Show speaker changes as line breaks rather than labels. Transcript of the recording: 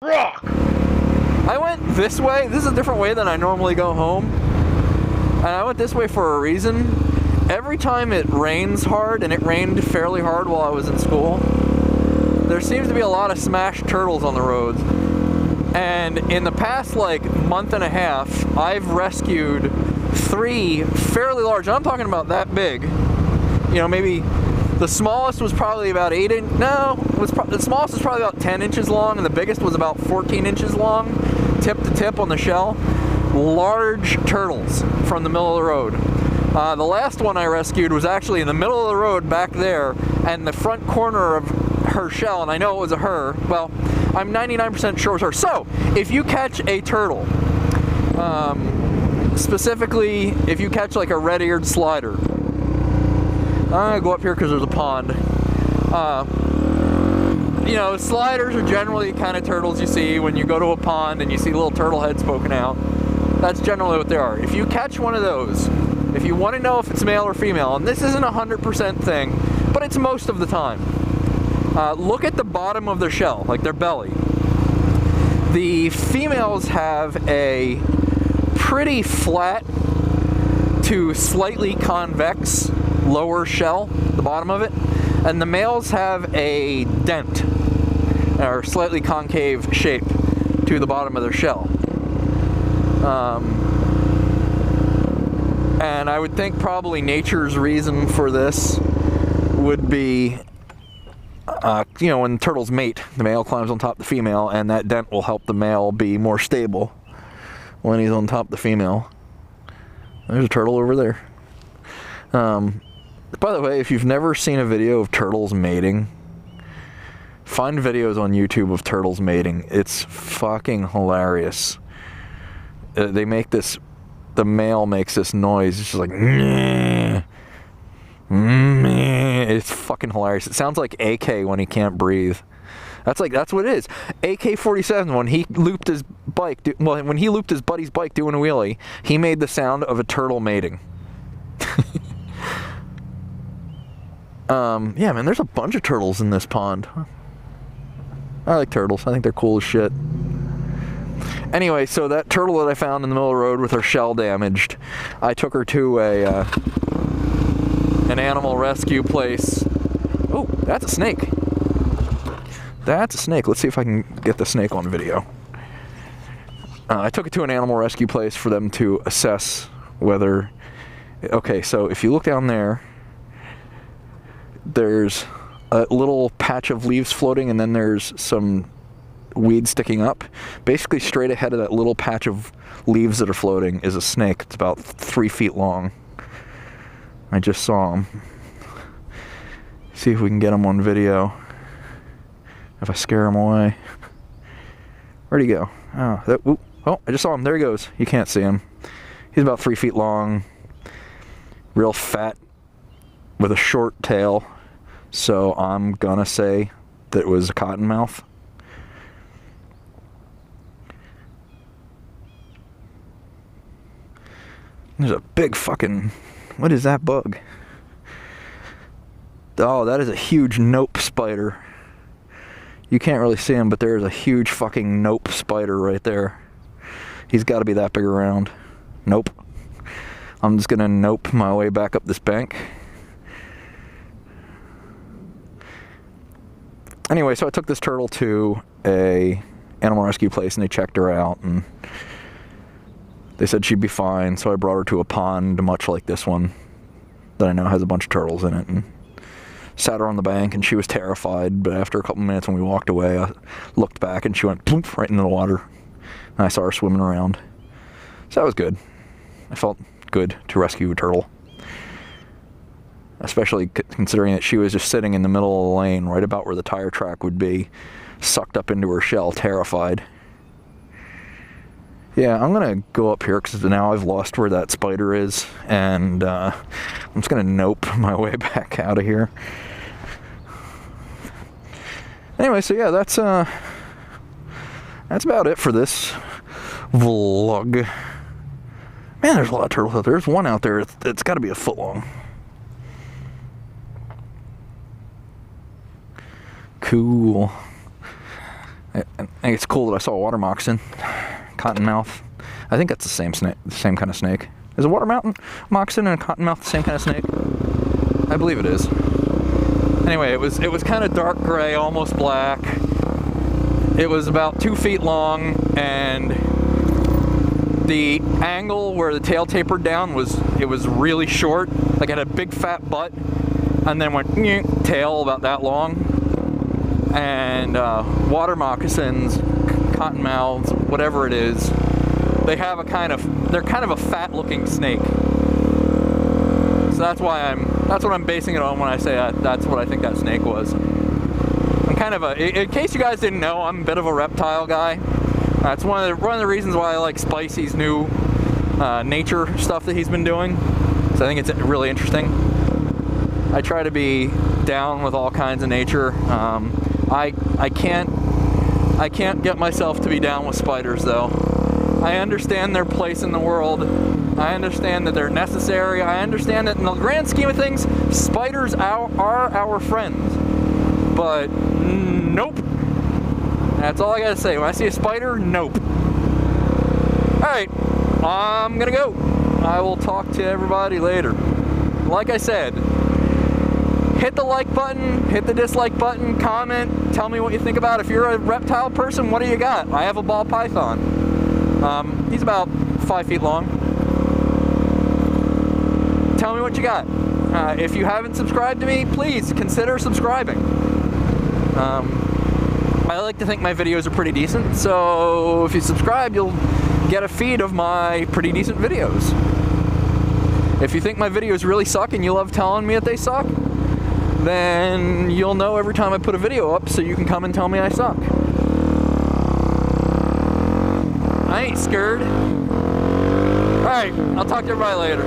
Rhok! I went this way. This is a different way than I normally go home. And I went this way for a reason. Every time it rains hard, and it rained fairly hard while I was in school, there seems to be a lot of smashed turtles on the roads. And in the past, like, month and a half, I've rescued 3 fairly large, I'm talking about that big. You know, maybe the smallest was probably about 8 inch, no, the smallest was probably about 10 inches long, and the biggest was about 14 inches long, tip to tip on the shell. Large turtles from the middle of the road. The last one I rescued was actually in the middle of the road back there, and the front corner of her shell, and I know it was a her, well, I'm 99% sure it was her. So, if you catch a turtle, specifically if you catch like a red-eared slider, I'm gonna go up here because there's a pond. You know, sliders are generally the kind of turtles you see when you go to a pond and you see little turtle heads poking out. That's generally what they are. If you catch one of those, if you want to know if it's male or female, and this isn't a 100% thing, but it's most of the time, look at the bottom of their shell, like their belly. The females have a pretty flat to slightly convex lower shell, the bottom of it, and the males have a dent, or slightly concave shape to the bottom of their shell. And I would think probably nature's reason for this would be, you know, when turtles mate, the male climbs on top of the female, and that dent will help the male be more stable when he's on top of the female. There's a turtle over there. By the way, if you've never seen a video of turtles mating, find videos on YouTube of turtles mating. It's fucking hilarious. They make this, the male makes this noise. It's just like, meh, meh. It's fucking hilarious. It sounds like AK when he can't breathe. That's what it is. AK-47, when he looped his bike, when he looped his buddy's bike doing a wheelie, he made the sound of a turtle mating. Yeah, man, there's a bunch of turtles in this pond. I like turtles. I think they're cool as shit. Anyway, so that turtle that I found in the middle of the road with her shell damaged, I took her to an animal rescue place. Oh, that's a snake. That's a snake. Let's see if I can get the snake on video. I took it to an animal rescue place for them to assess whether... Okay, so if you look down there, there's a little patch of leaves floating, and then there's some weeds sticking up. Basically, straight ahead of that little patch of leaves that are floating is a snake. It's about 3 feet long. I just saw him. See if we can get him on video. If I scare him away. Where'd he go? Oh, I just saw him. There he goes. You can't see him. He's about 3 feet long. Real fat with a short tail. So I'm gonna say that it was a cottonmouth. There's a big fucking... What is that bug? Oh, that is a huge nope spider. You can't really see him, but there is a huge fucking nope spider right there. He's got to be that big around. Nope. I'm just gonna nope my way back up this bank. Anyway, so I took this turtle to a animal rescue place, and they checked her out, and they said she'd be fine. So I brought her to a pond much like this one that I know has a bunch of turtles in it, and sat her on the bank, and she was terrified. But after a couple minutes when we walked away, I looked back and she went plump right into the water, and I saw her swimming around. So that was good. I felt good to rescue a turtle, especially considering that she was just sitting in the middle of the lane right about where the tire track would be, sucked up into her shell, terrified. Yeah, I'm gonna go up here because now I've lost where that spider is, and I'm just gonna nope my way back out of here. Anyway, so yeah, that's about it for this vlog. Man, there's a lot of turtles out there. There's one out there that's got to be a foot long. Cool. I think it's cool that I saw a water moccasin, cottonmouth. I think that's the same snake, the same kind of snake. Is a water moccasin and a cottonmouth the same kind of snake? I believe it is. Anyway, it was kind of dark gray, almost black. It was about 2 feet long, and the angle where the tail tapered down was really short. Like it had a big fat butt, and then went tail about that long. And water moccasins, cottonmouths, whatever it is, they're kind of a fat-looking snake. So that's what I'm basing it on when I say that's what I think that snake was. I'm kind of in case you guys didn't know, I'm a bit of a reptile guy. That's one of the reasons why I like Spicy's new nature stuff that he's been doing. So I think it's really interesting. I try to be down with all kinds of nature. I can't get myself to be down with spiders though. I understand their place in the world. I understand that they're necessary. I understand that in the grand scheme of things, spiders are our friends. But nope. That's all I gotta say. When I see a spider, nope. Alright, I'm gonna go. I will talk to everybody later. Like I said, hit the like button, hit the dislike button, comment, tell me what you think about it. If you're a reptile person, what do you got? I have a ball python. He's about 5 feet long. Tell me what you got. If you haven't subscribed to me, please consider subscribing. I like to think my videos are pretty decent, so if you subscribe, you'll get a feed of my pretty decent videos. If you think my videos really suck and you love telling me that they suck, then you'll know every time I put a video up, so you can come and tell me I suck. I ain't scared. Alright, I'll talk to everybody later.